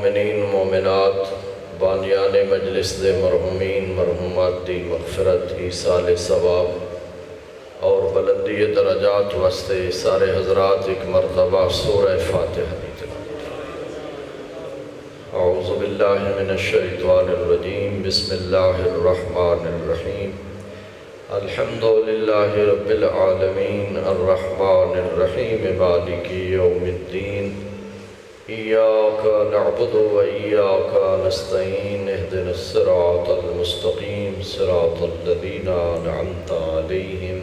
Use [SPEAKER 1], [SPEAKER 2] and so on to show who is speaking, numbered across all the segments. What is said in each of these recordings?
[SPEAKER 1] مومنین مومنات بانیان مجلس دے مرحومین مرحومات دی مغفرت ایصال ثواب اور بلندی درجات واسطے سارے حضرات ایک مرتبہ سورہ فاتحہ دی تلاوت۔ اعوذ باللہ من الشیطان الرجیم، بسم اللہ الرحمن الرحیم، الحمد للہ رب العالمین، الرحمن الرحیم، مالک یوم الدین، ایاک نعبد و ایاک نستعین، اہدنا الصراط المستقیم، صراط الذین انعمت علیہم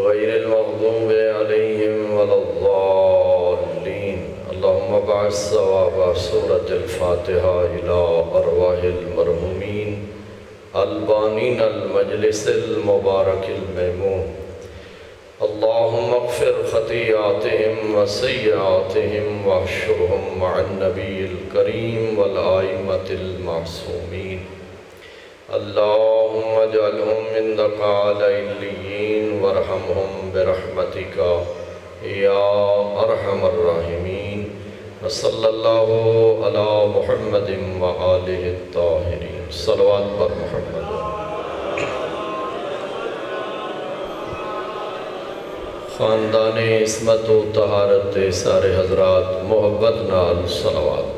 [SPEAKER 1] غیر المغضوب علیہم ولا الضالین۔ اللہم بعث ثواب سورة الفاتحہ الی ارواح المرحومین البانین المجلس المبارک المیمون۔ اللہم اغفر خطیئاتہم وسیئاتہم واحشرہم مع النبی الکریم والآئمة المعصومین۔ اللہم اجعلہم عندک اعلی علیین وارحمہم برحمتک یا ارحم الراحمین۔ وصلی اللہ علی محمد وآلہ الطاہرین۔ صلوات پر محمد۔ خاندان عصمت و طہارت سارے حضرات محبت نال صلوات۔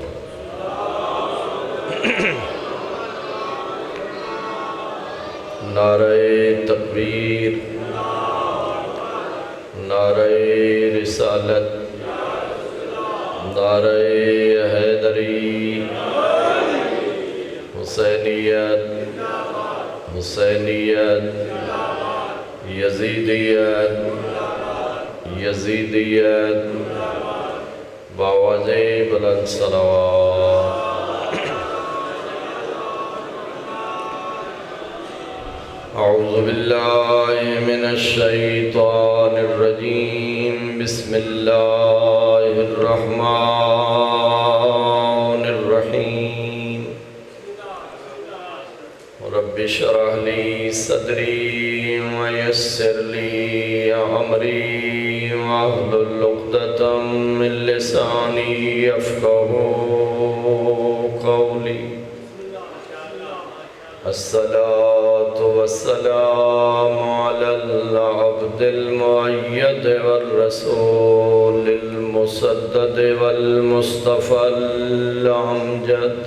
[SPEAKER 1] نعرہ تکبیر، نعرہ رسالت، نعرہ حیدری، حسینیت، حسینیت، یزیدیت، یزیدیت، باواز بلند صلوات۔ اعوذ باللہ من الشیطان الرجیم، بسم اللہ الرحمن الرحیم۔ رب اشرح لی صدری ویسر لی امری واحلل عقدۃ من لسانی یفقہوا قولی۔ الصلاة والسلام على العبد المؤيد والرسول المسدد والمصطفى الأمجد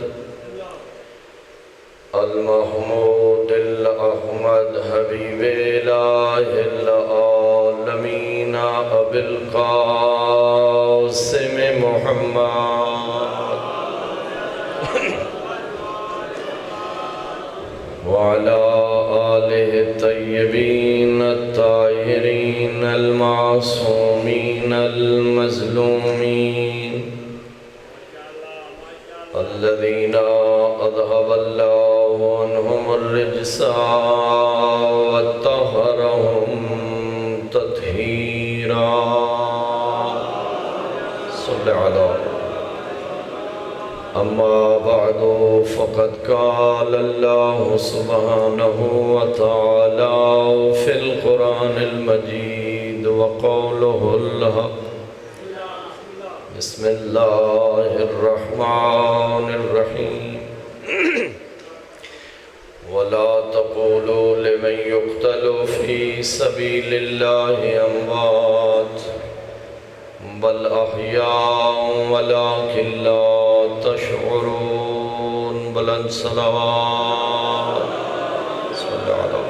[SPEAKER 1] المحمود الأحمد حبيب إله العالمين أبي القاسم محمد وعلى آله الطيبين الطاهرين المعصومين المظلومين الذين أذهب الله عنهم الرجس وطهرهم تطهيرا۔ صل على اما بعد فقد قال الله سبحانه وتعالى في القرآن المجيد وقوله الحق۔ بسم الله الرحمن الرحيم۔ ولا تقولوا لمن يقتل في سبيل الله أموات بل أحياء ولكن لا تشعرون۔ بلند صلوات۔ صلی اللہ علیہ۔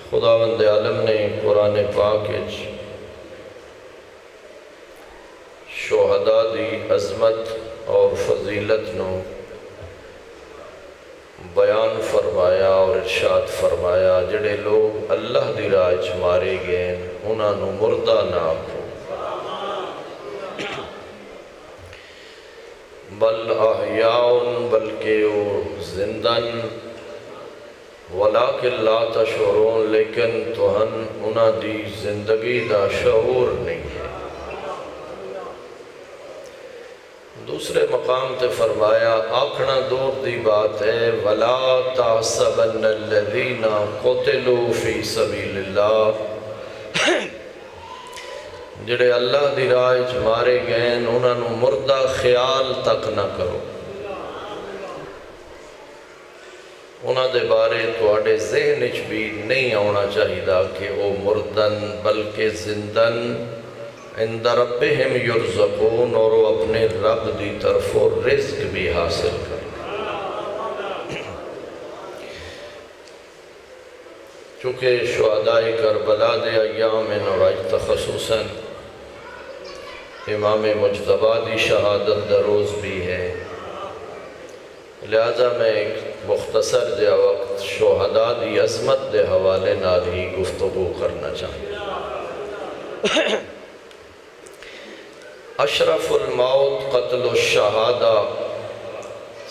[SPEAKER 1] خداوند عالم نے قرآن پاک وچ شہداء دی عظمت اور فضیلت نو بیان فرمایا اور ارشاد فرمایا، جڑے لوگ اللہ دی راہ وچ مارے گئے انہاں نو مردہ نہ آکھو، بل احیاء بلکہ وہ زندن، ولیکن لا تشعرون لیکن توہن انہاں دی زندگی دا شعور نہیں ہے۔ دوسرے مقام تے فرمایا آکھنا دور دی بات ہے، وَلَا تَحْسَبَنَّ الَّذِينَ قُتِلُوا فِي سَبِيلِ اللَّهِ، جڑے اللہ دی راہ وچ مارے گئے انہاں نوں مردہ خیال تک نہ کرو، انہاں دے بارے تواڈے ذہن وچ بھی نہیں آنا چاہیے کہ وہ مردن بلکہ زندن عند ربہم یرزقون، اور وہ اپنے رب دی طرفوں رزق بھی حاصل کریں۔ چونکہ شہداء کربلا دے ایام اور اج خصوصاً امام مجتبیٰ دی شہادت دا روز بھی ہے، لہذا میں ایک مختصر جا وقت شہداء دی عظمت دے حوالے نال ہی گفتگو کرنا چاہیے۔ اشرف الموت قتل الشہادہ،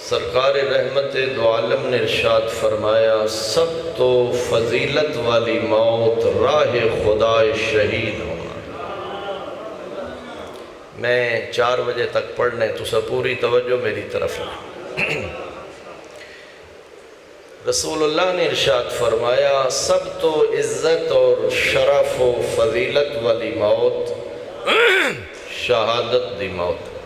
[SPEAKER 1] سرکار رحمت دو عالم نے ارشاد فرمایا سب تو فضیلت والی موت راہ خدا شہید ہونا۔ میں 4 بجے تک پڑھنے تو سب پوری توجہ میری طرف ہے۔ رسول اللہ نے ارشاد فرمایا سب تو عزت اور شرف و فضیلت والی موت شہادت دی موت۔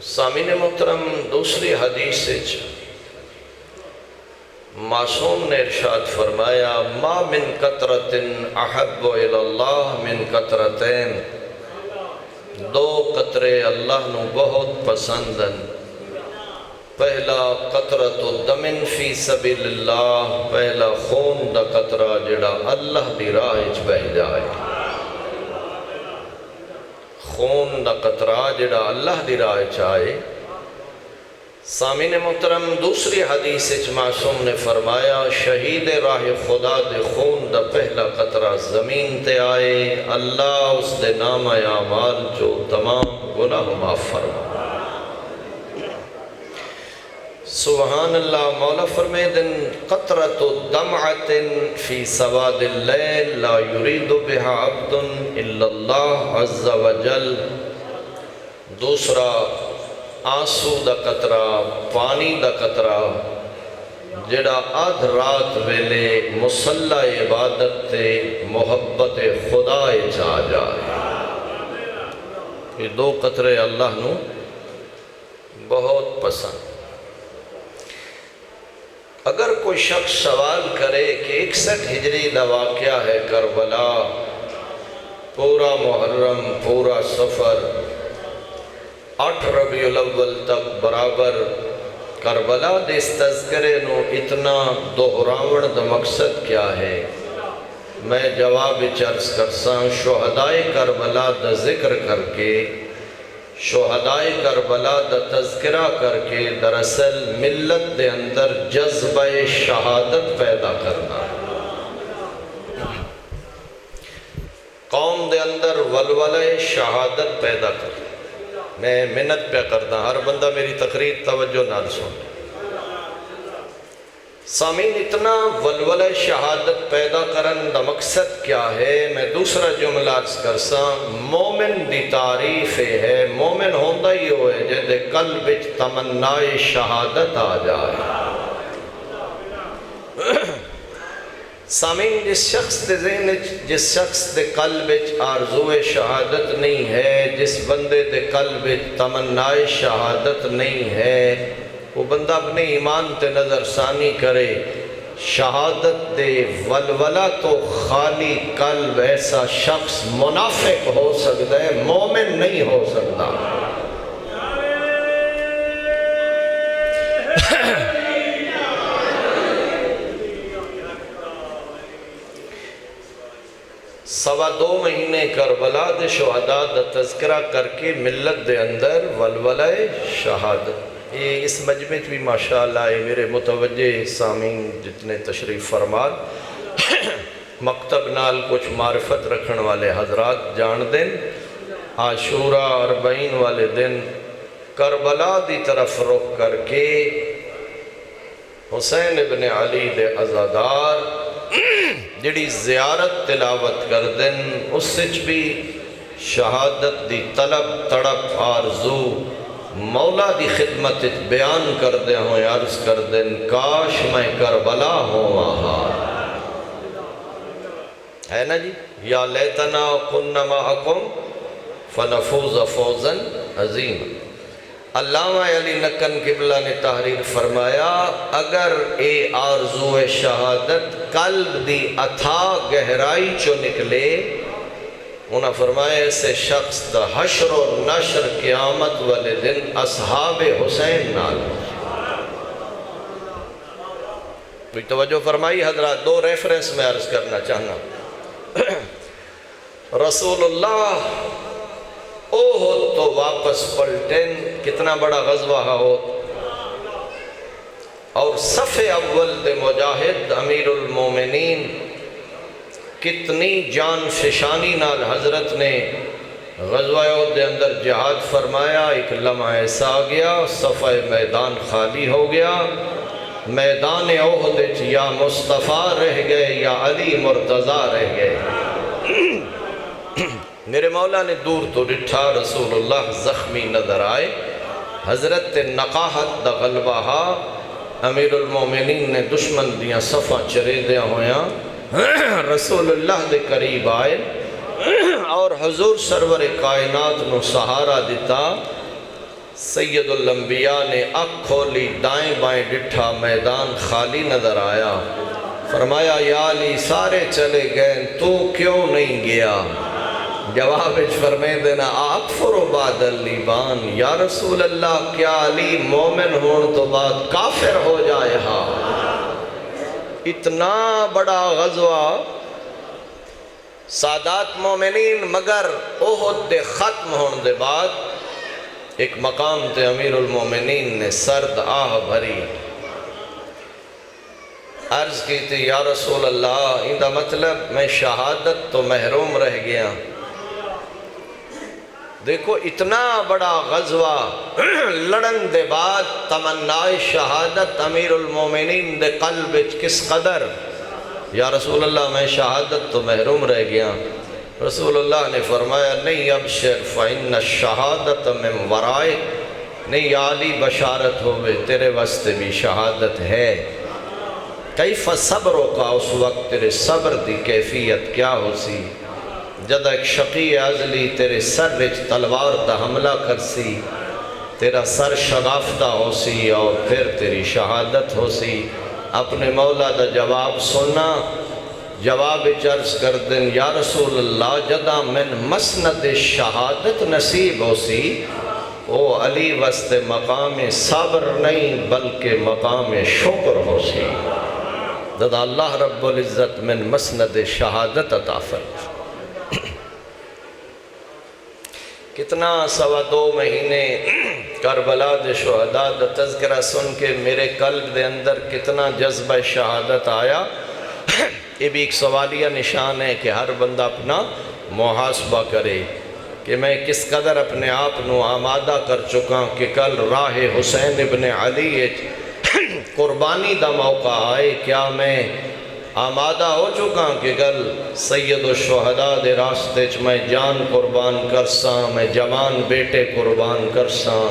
[SPEAKER 1] سامعین محترم، دوسری حدیث وچ معصوم نے ارشاد فرمایا ما من قطرۃ احب الی اللہ من قطرتین، 2 قطرے اللہ نو بہت پسند ہیں۔ پہلا قطرۃ دم فی سبیل اللہ، پہلا خون دا قطرہ جڑا اللہ دی راہ وچ بہہ جائے، خون دا قطرہ جڑا اللہ دی راہ وچ آئے۔ سامعین محترم، دوسری حدیث وچ معصوم نے فرمایا شہید راہ خدا دے خون دا پہلا قطرہ زمین تے آئے، اللہ اس دے نام اعمال جو تمام گناہ معاف فرما۔ سبحان اللہ۔ مولا فرمیدن قطرۃ دمعۃ فی سواد اللیل لا یرید بها عبد الا اللہ عز وجل، دوسرا آنسو دا قطرہ، پانی دا قطرہ جڑا آدھ رات ویلے مصلی عبادت تے محبت خدا چاہ جائے۔ یہ 2 قطرے اللہ نو بہت پسند۔ اگر کوئی شخص سوال کرے کہ 61 ہجری دا واقعہ ہے کربلا، پورا محرم، پورا سفر، 8 ربیع الاول تک برابر کربلا دے اس تذکرے نو اتنا دہراون دا مقصد کیا ہے، میں جواب عرض کرساں شہداء کربلا دا ذکر کر کے، شہداء کربلا دا تذکرہ کر کے دراصل ملت دے اندر جذبہ شہادت پیدا کرنا، قوم دے اندر ولولہ شہادت پیدا کرنا۔ میں منت پہ کرتا ہر بندہ میری تقریر توجہ نال سن۔ سامعین، اتنا ولولہ شہادت پیدا کرن دا مقصد کیا ہے؟ میں دوسرا جملہ عرض کرساں، مومن دی تعریف ہے، مومن ہوندہ ہی ہوئے جہدے قلب وچ تمنائے شہادت آ جائے۔ سامعین، جس شخص دے قلب وچ آرزوئے شہادت نہیں ہے، جس بندے دے قلب وچ تمنائے شہادت نہیں ہے، وہ بندہ اپنے ایمان تے نظر ثانی کرے، شہادت دے ولولہ تو خالی قلب ایسا شخص منافق ہو سکتا ہے، مومن نہیں ہو سکتا۔ سوا 2 مہینے کربلا دے شہداء دا تذکرہ کر کے ملت دے اندر ولولہ شہادت، یہ اس مجمع بھی ماشاءاللہ میرے متوجہ سامعین جتنے تشریف فرماد مکتب نال کچھ معرفت رکھن والے حضرات جان دن، عاشوراء 40 والے دن کربلا دی طرف رخ کر کے حسین ابن علی دے عزادار جڑی زیارت تلاوت کر دن، اس سچ بھی شہادت دی طلب تڑپ آرزو مولا دی خدمت بیان کر دے عرض کر دن کاش میں کربلا ہوں وہاں، ہے نا جی، یا لیتنا کننا معکم فنفوز فوزا عظیم۔ علامہ علی نکن قبلہ نے تحریر فرمایا اگر اے آرزو شہادت قلب دی اتھا گہرائی چو نکلے، انہاں فرمایا ایسے شخص دا حشر و نشر قیامت والے دن اصحاب حسین نال۔ کوئی توجہ فرمائی حضرات، دو ریفرنس میں عرض کرنا چاہنا۔ رسول اللہ اوہد تو واپس پلٹن، کتنا بڑا غزوہ ہو، اور صف اول دے مجاہد امیر المومنین کتنی جان فشانی نال حضرت نے غزوہ احد دے اندر جہاد فرمایا۔ ایک لمحہ ایسا آ گیا صفحہ میدان خالی ہو گیا، میدان احد یا مصطفیٰ رہ گئے یا علی مرتضیٰ رہ گئے۔ میرے مولا نے دور تو ڈٹھا، رسول اللہ زخمی نظر آئے، حضرت نقاہت دا غلبہ، امیر المومنین نے دشمن دیاں صفحہ چرے دیا ہویاں، رسول اللہ دے قریب آئے اور حضور سرور کائنات نو سہارا دیتا۔ سید الانبیاء نے آنکھ کھولی، دائیں بائیں ڈٹھا، میدان خالی نظر آیا، فرمایا یا علی سارے چلے گئے تو کیوں نہیں گیا؟ جواب فرمائے دینا اکفر بعد الایمان، یا رسول اللہ کیا علی مومن ہون تو بعد کافر ہو جائے؟ ہاں، اتنا بڑا غزوہ سادات مومنین، مگر احد دے ختم ہون دے بعد ایک مقام تے امیر المومنین نے سرد آہ بھری، عرض کی تھی یا رسول اللہ اندہ مطلب میں شہادت تو محروم رہ گیا۔ دیکھو اتنا بڑا غزوہ لڑن دے بعد تمنائے شہادت امیر المومنین دے قلب کس قدر، یا رسول اللہ میں شہادت تو محروم رہ گیا۔ رسول اللہ نے فرمایا نہیں ابشر فإن الشہادت من ورائک، نہیں یا علی بشارت ہوئے تیرے واسطے بھی شہادت ہے۔ کیف صبروں کا، اس وقت تیرے صبر دی کیفیت کیا ہو سی جدہ ایک شقی ازلی تیرے سر وچ تلوار دا حملہ کر سی، تیرا سر شگافتہ ہو سی اور پھر تیری شہادت ہو سی۔ اپنے مولا دا جواب سننا، جواب عرض کر دیں یا رسول اللہ جدہ من مسند شہادت نصیب ہو سی، او علی وسط مقام صبر نہیں بلکہ مقام شکر ہو سی، جدہ اللہ رب العزت من مسند شہادت عطا فرمائے۔ کتنا 2.25 مہینے کربلا دے شہداء دا تذکرہ سن کے میرے قلب دے اندر کتنا جذبہ شہادت آیا۔ یہ بھی ایک سوالیہ نشان ہے کہ ہر بندہ اپنا محاسبہ کرے کہ میں کس قدر اپنے آپ نو آمادہ کر چکا کہ کل راہ حسین ابن علی قربانی دا موقع آئے، کیا میں آمادہ ہو چکا کہ کل سید الشہداء دے راستے چ میں جان قربان کرساں، میں جوان بیٹے قربان کرساں۔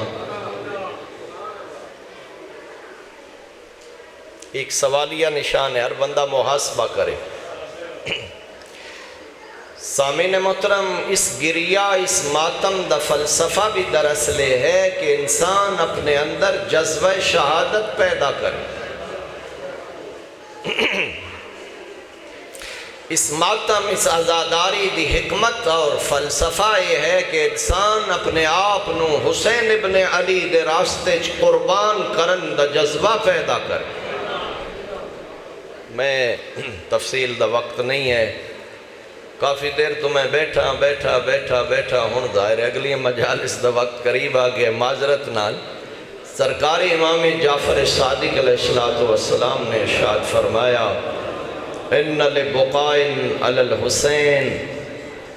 [SPEAKER 1] ایک سوالیہ نشان ہے، ہر بندہ محاسبہ کرے۔ سامعین محترم، اس گریہ اس ماتم دا فلسفہ بھی دراصل ہے کہ انسان اپنے اندر جذبہ شہادت پیدا کرے۔ اس ماتم اس عزاداری دی حکمت اور فلسفہ یہ ہے کہ انسان اپنے آپ نو حسین ابن علی دے راستے چ قربان کرن دا جذبہ پیدا کرے۔ میں تفصیل دا وقت نہیں ہے، کافی دیر تو میں بیٹھا ہوں ظاہر اگلی مجالس دا وقت قریب آ گیا، معذرت نال۔ سرکار امام جعفر صادق علیہ السلام نے ارشاد فرمایا ان لبقائن علی الحسین،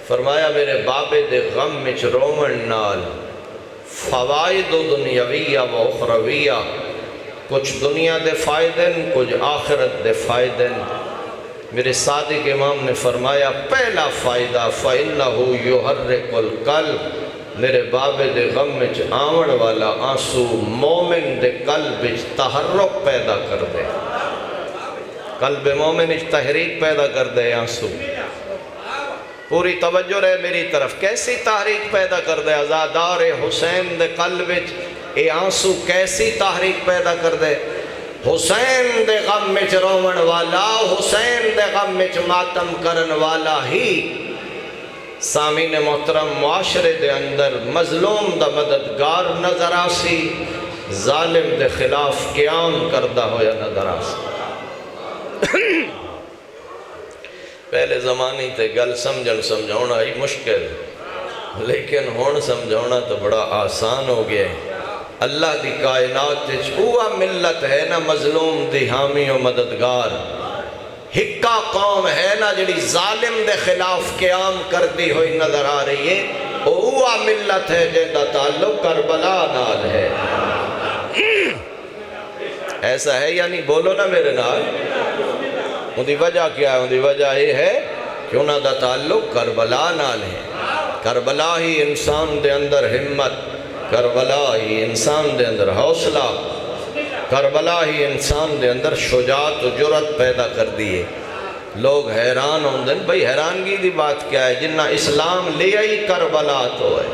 [SPEAKER 1] فرمایا میرے بابے دے غم وچ رومن نال فوائد دنیاویہ و اخرویہ، کچھ دنیا دے فائدن کچھ آخرت دے فائدن۔ میرے صادق امام نے فرمایا پہلا فائدہ فَإِنَّهُ يُحَرِّقُ الْقَلْبِ، میرے بابے دے غم وچ آون والا آنسو مومن دے قلب وچ تحرک پیدا کر دے، قلب مومن وچ تحریک پیدا کر دے آنسو۔ پوری توجہ رہے میری طرف. کیسی تحریک پیدا کر دے عزادار حسین دے قلب وچ اے آنسو, کیسی تحریک پیدا کر دے. حسین دے غم وچ روون والا, حسین دے غم وچ ماتم کرن والا ہی سامعین محترم معاشرے دے اندر مظلوم دا مددگار نظر آسی, ظالم دے خلاف قیام کردہ ہویا نظر آسی. پہلے زمانے تے گل سمجھونا ہی مشکل, لیکن ہون سمجھونا تو بڑا آسان ہو گیا ہے. اللہ دی کائنات ہوا ملت ہے نا مظلوم دی حامی و مددگار, ہکا قوم ہے نا جڑی ظالم دے خلاف قیام کردی ہوئی نظر آ رہی ہے. ہوا ملت ہے جن دا تعلق کربلا نال ہے. ایسا ہے یا نہیں؟ بولو نا میرے نال. ان دی وجہ کیا ہے؟ ان دی وجہ یہ ہے کہ انہاں دا تعلق کربلا نال ہے. کربلا ہی انسان دے اندر ہمت, کربلا ہی انسان دے اندر حوصلہ, کربلا ہی انسان دے اندر شجاعت و جرأت پیدا کر دیئے. لوگ حیران ہوندن, بھئی حیرانگی دی بات کیا ہے؟ جنہ اسلام لے آئی کربلا تو ہے.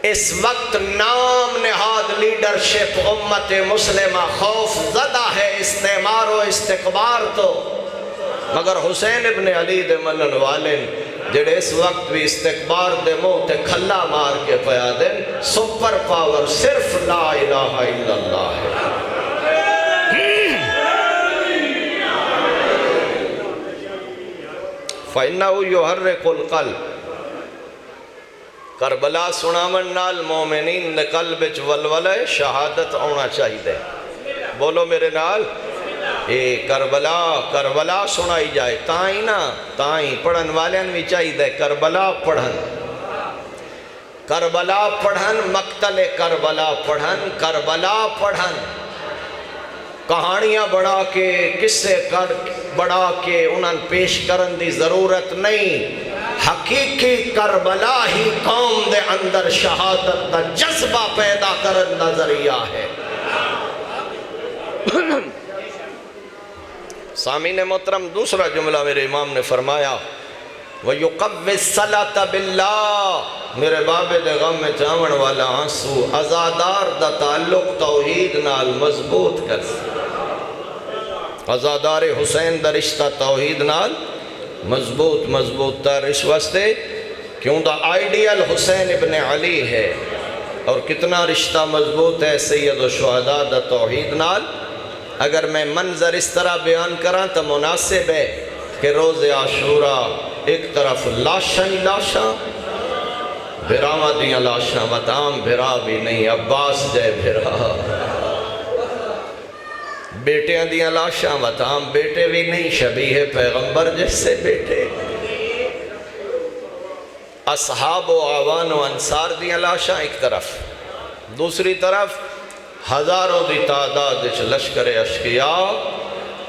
[SPEAKER 1] اس وقت نام نہاد لیڈرشپ امت مسلمہ خوف زدہ ہے استعمار و استقبار تو, مگر حسین ابن علی دے منن والن جڑے اس وقت بھی استقبار دے منہ تے کھلا مار کے پیا دن, سپر پاور صرف لا الہ الا اللہ ہے. فَإِنَّهُ يُحَرِّقُ الْقَلْبَ. کربلا سنامن نال مومنین دے قلب وچ ولولہ شہادت آنا چاہیے. بولو میرے نال. اے کربلا سنائی جائے تائیں نا, تائیں پڑھن والین بھی چاہیے کربلا پڑھن, کربلا پڑھن, مقتل کربلا پڑھن, کربلا پڑھن. کہانیاں بڑھا کے, قصے بڑھا کے انہاں پیش کرن دی ضرورت نہیں. حقیقی کربلا ہی قوم دے اندر شہادت دا جذبہ پیدا کرن دا ذریعہ ہے. سامعین محترم, دوسرا جملہ میرے امام نے فرمایا وَيُقَوِّ الصَّلَاةَ بِاللَّهِ. میرے بابے دے غم میں چاون والا آنسو عزادار دا تعلق توحید نال مضبوط کر سی. عزادار حسین دا رشتہ توحید نال مضبوط تر اس واسطے کیوں دا آئیڈیل حسین ابن علی ہے. اور کتنا رشتہ مضبوط ہے سید الشہداء دا توحید نال. اگر میں منظر اس طرح بیان کراں تو مناسب ہے کہ روز عاشوراء ایک طرف لاشاں ہی لاشاں, بھراواں دیاں لاشاں, وطام بھرا بھی نہیں عباس جے بھرا, بیٹیاں دیاں لاشاں, وطام بیٹے بھی نہیں شبیہ پیغمبر جیسے بیٹے, اصحاب و آوان و انصار دیاں لاشاں ایک طرف, دوسری طرف ہزاروں دی تعداد اچھ لشکر اشقیاء,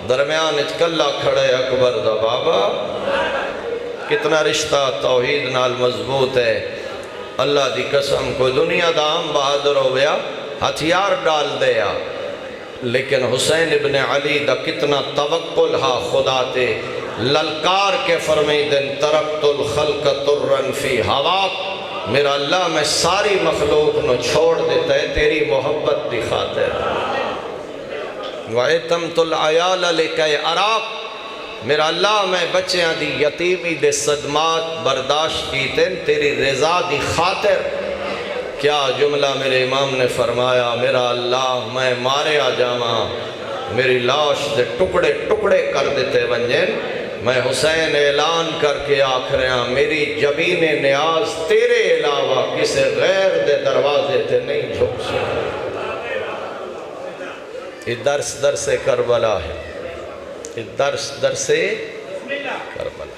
[SPEAKER 1] درمیان اچھ کلہ کھڑے اکبر دا بابا. کتنا رشتہ توحید نال مضبوط ہے. اللہ دی قسم کوئی دنیا دا عام بہادر ہو گیا ہتھیار ڈال دیا, لیکن حسین ابن علی دا کتنا توکل ہا خدا تے, للکار کے فرمیدن ترکت الخلق ترن فی ہواک. میرا اللہ میں ساری مخلوق نو چھوڑ دیتا ہے تیری محبت دی خاطر. وَعِتَمْتُ الْعَيَالَ لِكَيْ أَرَاكَ. میرا اللہ میں بچیاں دی یتیمی دے صدمات برداشت کیتے تیری رضا دی خاطر. کیا جملہ میرے امام نے فرمایا, میرا اللہ میں مارے آ جاواں, میری لاش دے ٹکڑے ٹکڑے کر دیتے ونجن, میں حسین اعلان کر کے آخریاں میری جبین نیاز تیرے علاوہ کسے غیر دے دروازے تے نہیں جھک سکتا. یہ درس کربلا ہے, یہ درس کربلا.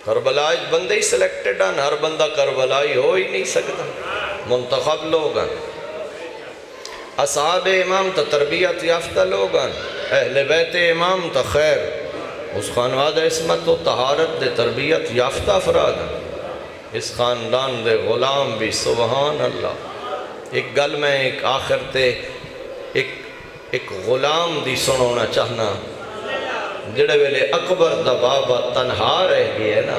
[SPEAKER 1] کربلا بندے ہی سلیکٹڈ ہیں, ہر بندہ کربلائی ہو ہی نہیں سکتا, منتخب لوگ ہیں. اصحاب امام تا تربیت یافتہ لوگ ہیں, اہل بیت امام تا خیر اس خانواد عصمت و طہارت دے تربیت یافتہ افراد ہیں. اس خاندان دے غلام بھی سبحان اللہ. ایک گل میں ایک آخر تے ایک غلام دی سنونا چاہنا. جڑے ویلے اکبر دا بابا تنہا رہ گئے نا،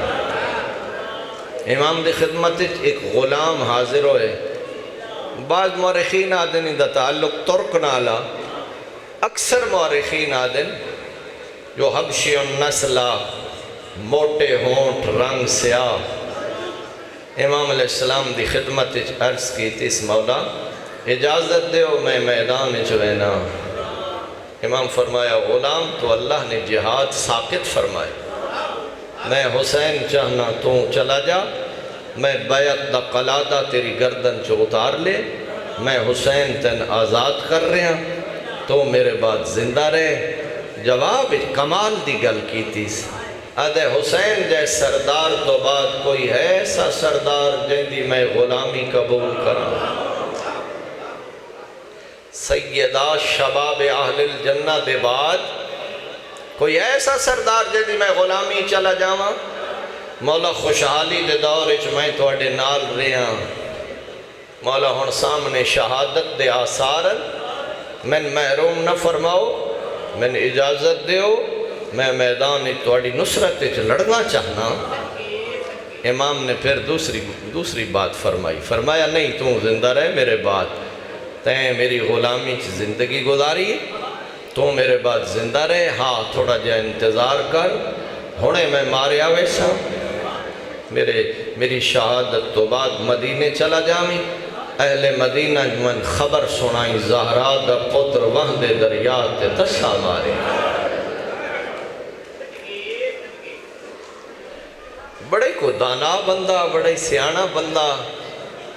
[SPEAKER 1] امام دی خدمت ایک غلام حاضر ہوئے. بعض مورخین آدن دا تعلق ترک نالا، اکثر مورخین آدن جو حبشی النسلہ، موٹے ہونٹ، رنگ سیاہ، امام علیہ السلام دی خدمت عرض کی تیس مولا اجازت دیو میں میدان چوینا. امام فرمایا غلام تو اللہ نے جہاد ساقط فرمائے، میں حسین چاہنا تو چلا جا، میں بیعت دا قلادہ تیری گردن چو اتار لے، میں حسین تن آزاد کر رہا تو میرے بعد زندہ رہے. جواب کمال دی گل کی تیس، ادھے حسین جے سردار تو بعد کوئی ہے ایسا سردار جندی میں غلامی قبول کرا. سیدہ شباب اہل الجنہ دے بعد کوئی ایسا سردار جندی میں غلامی چلا جاواں. مولا خوشحالی دے دور اچ میں تواڈے نال رہا، مولا ہن سامنے شہادت دے آثار میں محروم نہ فرماؤ، میں اجازت دیو میں میدان تواڈی نصرت اچ لڑنا چاہنا. امام نے پھر دوسری بات فرمائی، فرمایا نہیں تو زندہ رہے میرے بعد، تیں میری غلامی چ زندگی گزاری تو میرے بعد زندہ رہے. ہاں تھوڑا جا انتظار کر، ہونے میں ماریا ویسا، میری شہادت تو بعد مدینے چلا جامی. اہل مدینہ من خبر سنائی زہرا دا پتر وہد دریا تے تسا مارے. بڑے کو دانا بندہ، بڑے سیانہ بندہ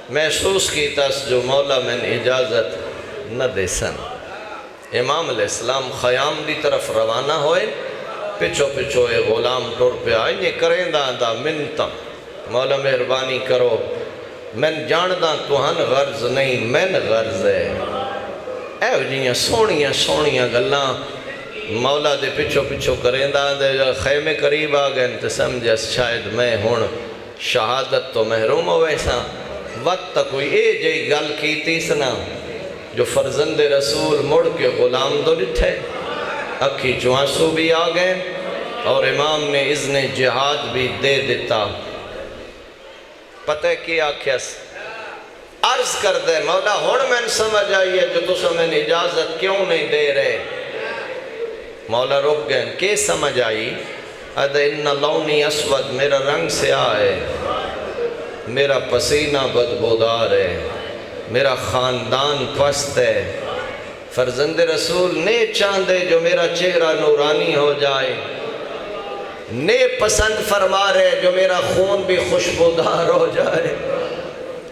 [SPEAKER 1] محسوس کی تس جو مولا میں اجازت نہ دے سن. امام علیہ السلام خیام دی طرف روانہ ہوئے، پچھو پچھو اے غلام ٹور پہ آئے، یہ کریں دا منتا مولا مہربانی کرو، میں جاندہ توہن غرض نہیں، میں غرض ہے. اے جیاں سونیاں سونیاں گلاں مولا دے پچھو پچھو کریں دا خیمے قریب آ گئے تو سمجھا شاید میں ہون شہادت تو محروم ہوئے سا. وقت کوئی اے جئی گل کی تیسنا جو فرزند رسول مڑ کے غلام دو ڈٹھے، اکھی چوانسو بھی آ گئے اور امام نے اذن جہاد بھی دے دیتا. پتہ کیا کیس عرض کر دے مولا ہون میں سمجھ آئیے جو تو سمیں اجازت کیوں نہیں دے رہے. مولا رک گئے، کہ سمجھ آئی؟ ادھے ان لونی اسود، میرا رنگ سیاہ ہے، میرا پسینہ بدبودار ہے، میرا خاندان پست ہے. فرزند رسول نے چاندے جو میرا چہرہ نورانی ہو جائے، نے پسند فرما رہے جو میرا خون بھی خوشبودار ہو جائے،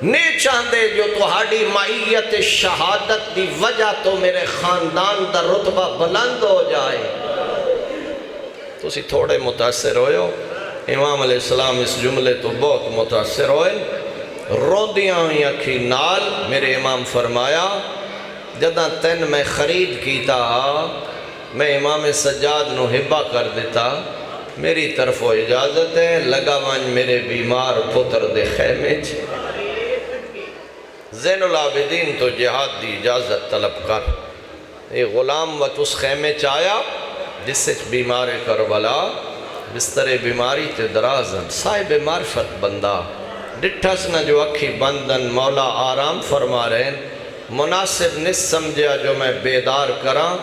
[SPEAKER 1] نے چاندے جو تہاڑی معیت شہادت دی وجہ تو میرے خاندان دا رتبہ بلند ہو جائے. تو اسی تھوڑے متاثر ہوئے ہو. امام علیہ السلام اس جملے تو بہت متاثر ہوئے، روندیاں ہوئی اکھی نال میرے امام فرمایا جدہ تین میں خرید کیتا میں امام سجاد نو ہبہ کر دیتا، میری طرف و اجازت ہے، لگا وانج میرے بیمار پتر دے خیمے چھ. زین العابدین تو جہاد دی اجازت طلب کر. یہ غلام وقت اس خیمے چایا جس سے بیمار کربلا بستر بیماری تے درازن، صاحب معرفت بندہ ڈٹھس نہ جو اکھی بندن مولا آرام فرما رہے ہیں. مناسب نس سمجھا جو میں بیدار کراں،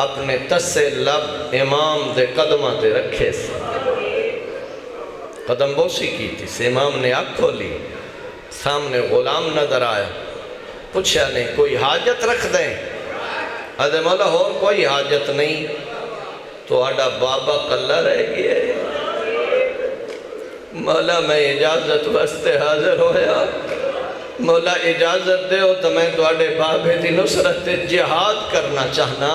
[SPEAKER 1] اپنے تسے لب امام دے قدمہ تے رکھے سے. قدم بوسی کی تھی سے امام نے آنکھ کھولی، سامنے غلام نظر آیا، پوچھا نہیں کوئی حاجت رکھ دیں؟ ادھے مولا ہو کوئی حاجت نہیں، تو آڈا بابا کلہ رہ گیا. مولا میں اجازت واسطے حاضر ہویا، مولا اجازت دے ہو تو میں تو آڈے بابے دی نصرت جہاد کرنا چاہنا.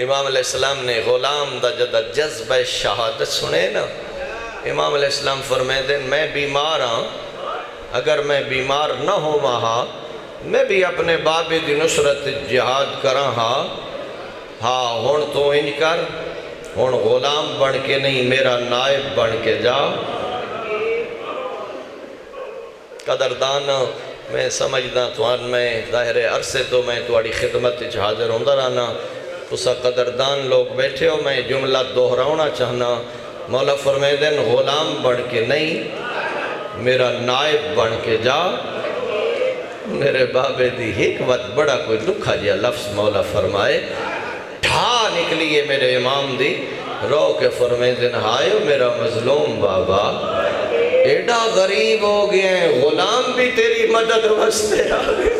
[SPEAKER 1] امام علیہ السلام نے غلام دا جدہ جذبہ شہادت سنے نا، امام علیہ السلام فرمائے دیں میں بیمار ہاں، اگر میں بیمار نہ ہوں وہاں میں بھی اپنے بابے دی نصرت جہاد کراں. ہاں ہون تو انج کر، ہون غلام بن کے نہیں میرا نائب بن کے جا. قدردان میں سمجھدا توان میں ظاہر عرصے تو میں تواڑی خدمت حاضر ہوندہ رہنا، تسا قدردان لوگ بیٹھے ہو، میں جملہ دہراؤنا چاہنا۔ مولا فرمیدن غلام بن کے نہیں، میرا نائب بن کے جا۔ میرے بابے دی حکمت بڑا کوئی لکھا جیا لفظ مولا فرمائے، ڈھا نکلیے میرے امام دی، رو کے فرمیدن ہائیو میرا مظلوم بابا، ایڈا غریب ہو گئے ہیں، غلام بھی تیری مدد واسطے آ گئے۔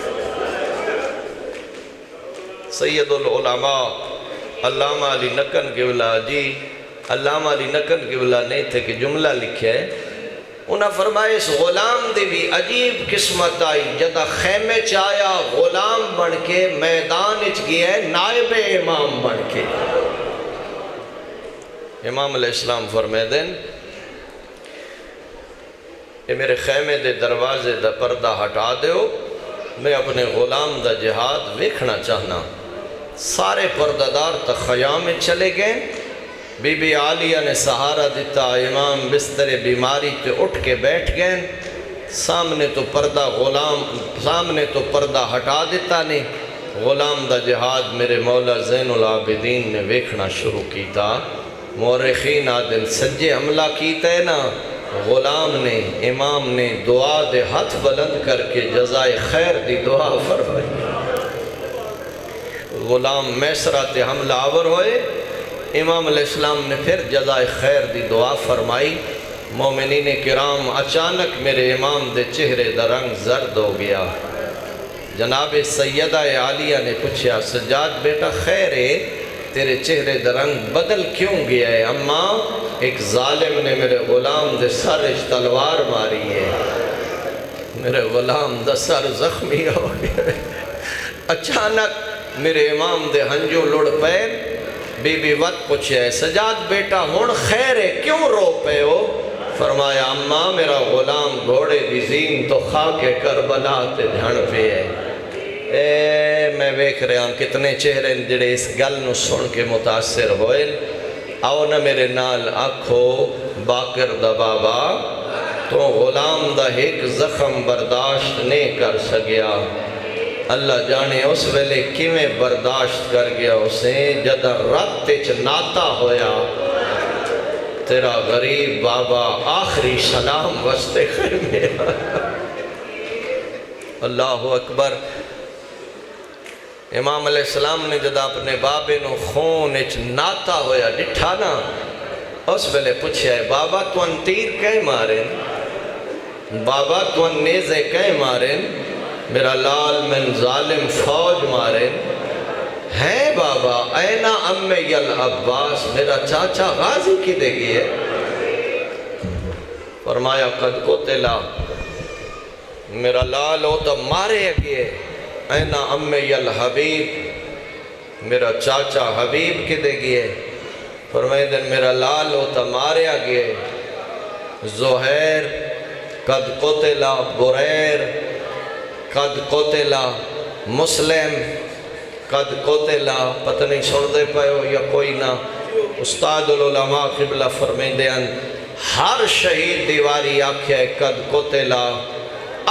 [SPEAKER 1] سید العلماء علامہ علی نکن قبلہ جی، علامہ علی نکن قبلہ نہیں تھے کہ جملہ لکھے، انہاں فرمائے اس غلام دی بھی عجیب قسمت آئی، جدہ خیمے چایا غلام بن کے میدان اچ گیا ہے نائب امام بن کے۔ امام علیہ السلام فرمیدن اے میرے خیمے دے دروازے دا پردہ ہٹا دیو، میں اپنے غلام دا جہاد ویکھنا چاہنا۔ سارے پردہ دار تک خیام میں چلے گئے، بی بی عالیہ نے سہارا دیتا، امام بستر بیماری پہ اٹھ کے بیٹھ گئے، سامنے تو پردہ ہٹا دیتا نہیں، غلام دا جہاد میرے مولا زین العابدین نے ویکھنا شروع کی تھا۔ مورخین آدن سجے حملہ کیتا ہے نا، غلام نے امام نے دعا دے ہاتھ بلند کر کے جزائے خیر دی دعا فرمائی۔ غلام میسرہ تے حملہ آور ہوئے، امام علیہ السلام نے پھر جزائے خیر دی دعا فرمائی۔ مومنین کرام اچانک میرے امام دے چہرے دا رنگ زرد ہو گیا۔ جناب سیدہ عالیہ نے پوچھا سجاد بیٹا خیر ہے، تیرے چہرے دا رنگ بدل کیوں گیا ہے؟ اماں ایک ظالم نے میرے غلام دے سر تلوار ماری ہے، میرے غلام دا سر زخمی ہو گیا۔ اچانک میرے امام دے ہنجو لڑ پے، بی بی وقت پوچھے سجاد بیٹا ہون خیر ہے کیوں رو پے ہو؟ فرمایا اماں میرا غلام گھوڑے دی زین تو خاک کربلا تے دھن پہ ہے۔ میں ویکھ رہا ہوں کتنے چہرے جڑے اس گل نو سن کے متاثر ہوئے۔ آؤ نہ میرے نال آکھو باقر دا بابا تو غلام دا ایک زخم برداشت نہیں کر سکیا، اللہ جانے اس ویلے کیویں برداشت کر گیا اسے جدہ رات تیچ ناتا ہویا۔ تیرا غریب بابا آخری سلام وستے خیمے۔ اللہ اکبر۔ امام علیہ السلام نے جدہ اپنے بابے نو خون اچ ناتا ہویا ڈٹھا نا، اس ویلے پوچھا ہے بابا تو ان تیر کہیں مارن، بابا تو ان نیزے کہیں مارن، میرا لال من ظالم فوج مارن ہیں بابا؟ اینا امی العباس میرا چاچا غازی کی دے گی ہے؟ فرمایا قد قتلا، میرا لال ہو تو مارے گئے۔ اینا امی الحبیب، میرا چاچا حبیب کی دے گی ہے؟ فرمایا دن میرا لال ہو تو مارے گئے۔ زہیر قد قتلا، بریر قد قتلا، مسلم قد قتلا، پتہ نہیں سن دے پائے ہو یا کوئی نہ۔ استاد العلماء قبلہ فرمیندے ہیں ہر شہید دیواری آکھیا ہے قد قتلا،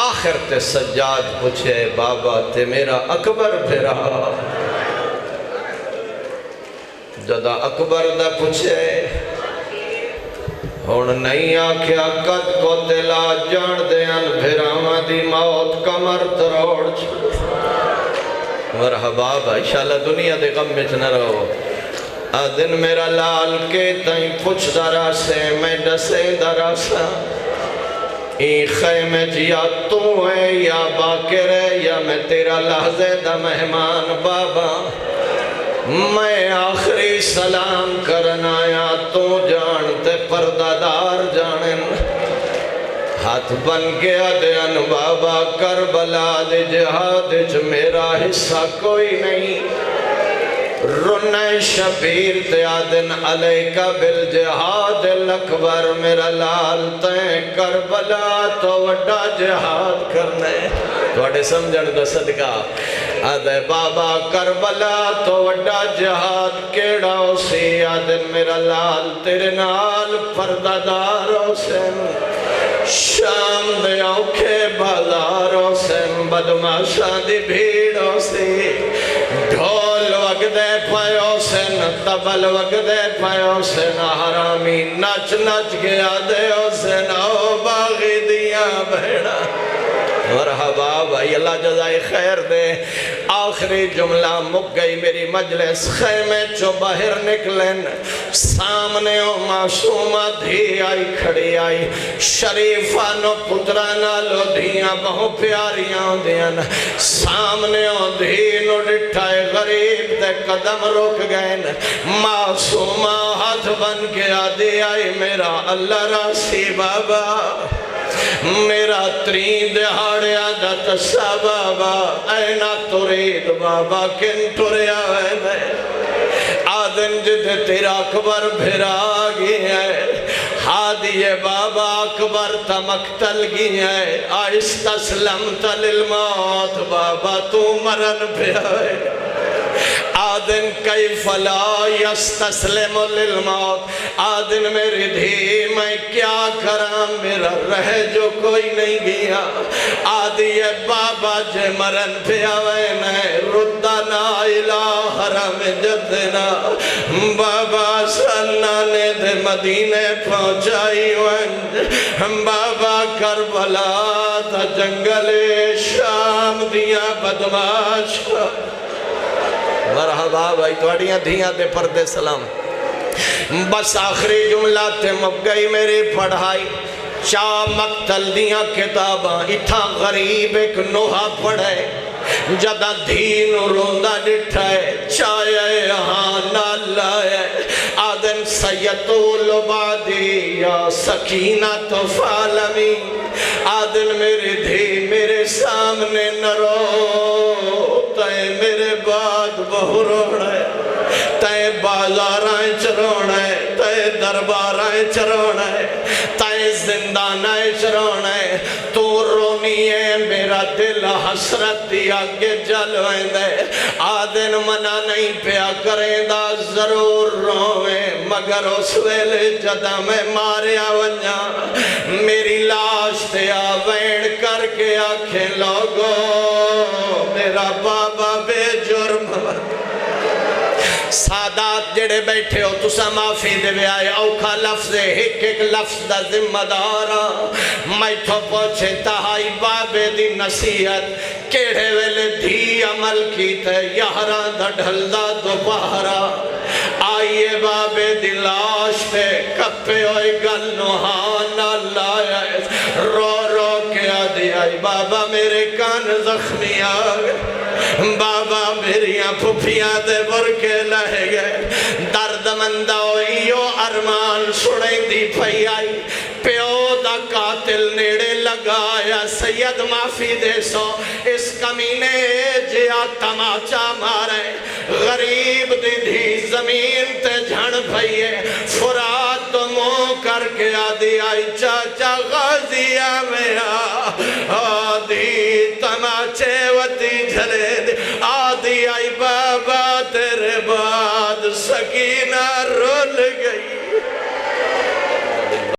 [SPEAKER 1] آخر تے سجاد پوچھے بابا تے میرا اکبر پھرا، جدہ اکبر دا پوچھے ہون نہیں آکھیا قد قتلا، جان دیان بھراما دی موت کمر تروڑ چھو۔ مرحبا بھائی انشاءاللہ دنیا دے غم میں نہ رہو۔ آدن میرا لال کے تائیں پچھ درہ سے میں ڈسے درہ سا، ای خیمے یا تو ہے یا باکر ہے یا میں تیرا لحظے دا مہمان بابا، میں آخری سلام کرنا یا تو جانتے پردہ دار جانن، ہاتھ بن گیا دیان بابا کربلا دے جہاد چ میرا حصہ کوئی نہیں، رنہ شبیر تے آدن علیکہ بالجہاد الاکبر، میرا لال تیں کربلا تو وڈا جہاد کرنے۔ توڑے سمجھن دا صدقہ آدھے بابا کربلا تو وڈا جہاد کیڑا ہو سی، آدن میرا لال تیرے نال پردہ دار ہو سن، شام دے اوکھے بازار ہو سن، بدماشاں دی بھیڑ ہو سی، ڈھول وغیرہ وگدے پایو سن تبل وگدے پایو سن حرامی نچ نچ گیا دے سن او باغی دیاں بھیڑا مرحبا بھائی اللہ جزائے خیر دے آخری جملہ مک گئی میری مجلس خیمے چو باہر نکلن سامنے او معصومہ دھی آئی کھڑی آئی شریفہ نو پترانا لو دھیاں بہو پیاریاں دیاں سامنے او دھی نو ڈٹھائے غریب دے قدم روک گئے معصومہ ہاتھ بن کے آدھی آئی میرا اللہ راسی بابا میرا ترین دہاڑیا دا تسا بابا اینا ترید بابا کن تریا ہے میں آدن جد تیرا اکبر بھرا گی ہے حادی بابا اکبر تمقتل گی ہے آئستسلمت للموت بابا تو مرن بھیا ہے آدن کیف لا یستسلم للموت آدن میری دھی میں کیا کرام میرا رہ جو کوئی نہیں گیا آدھی بابا جے مرن پیا وینے ردنا الہ حرم جدنا بابا سنانے دے مدینے پہنچائی وین بابا کربلا تا جنگل شام دیا بدماش مرحبا بھائی توڑیاں دھیاں دے پردے سلام بس آخری جملہ تے مب گئی میری پڑھائی چاہ مقتل دیاں کتاباں اتھا غریب ایک نوحہ پڑھے جدہ دین روندہ ڈٹھائے چاہے یہاں نالائے آدن سیدول بادی یا سکینت فالمی آدن میری دھی میرے سامنے نہ رو تے میرے بعد بہو روڑے تے بازارائیں چروڑے تے دربارائیں چروڑے تے زندانائیں چروڑے تو رونی ہے میرا دل حسرت دیا کہ جلویں دے آدن منع نہیں پیا کریں دا ضرور رویں مگر اس ویلے جدہ میں ماریا ونجا میری لاش تے آوین کر کے آنکھیں لوگو میرا بابا بے جرم سادات جڑے بیٹھے ہو تسا معافی دے بے آئے اوکھا لفظ ایک ایک لفظ دا ذمہ دارا میں تو پوچھے تہائی بابے دی نصیحت کیڑے ویلے دھی عمل کی تے یہران دا ڈھل دا دوپہرا آئیے بابے دی لاش تے کپے ہوئی گل نوحان اللہ رو رو کے آدھی آئی بابا میرے کان زخمی آگئے بابا میریاں پھپیاں دے برکے لہے گئے درد مندہ ہوئیو ارمان سڑیں دی پھئی آئی پیو دا قاتل نیڑے لگایا سید معافی دے سو اس کمینے جیا تماچا مارے غریب دی دھی زمین تے جھن پھئیے فرات تو منہ کر کے آدھی آئی چاچا غریب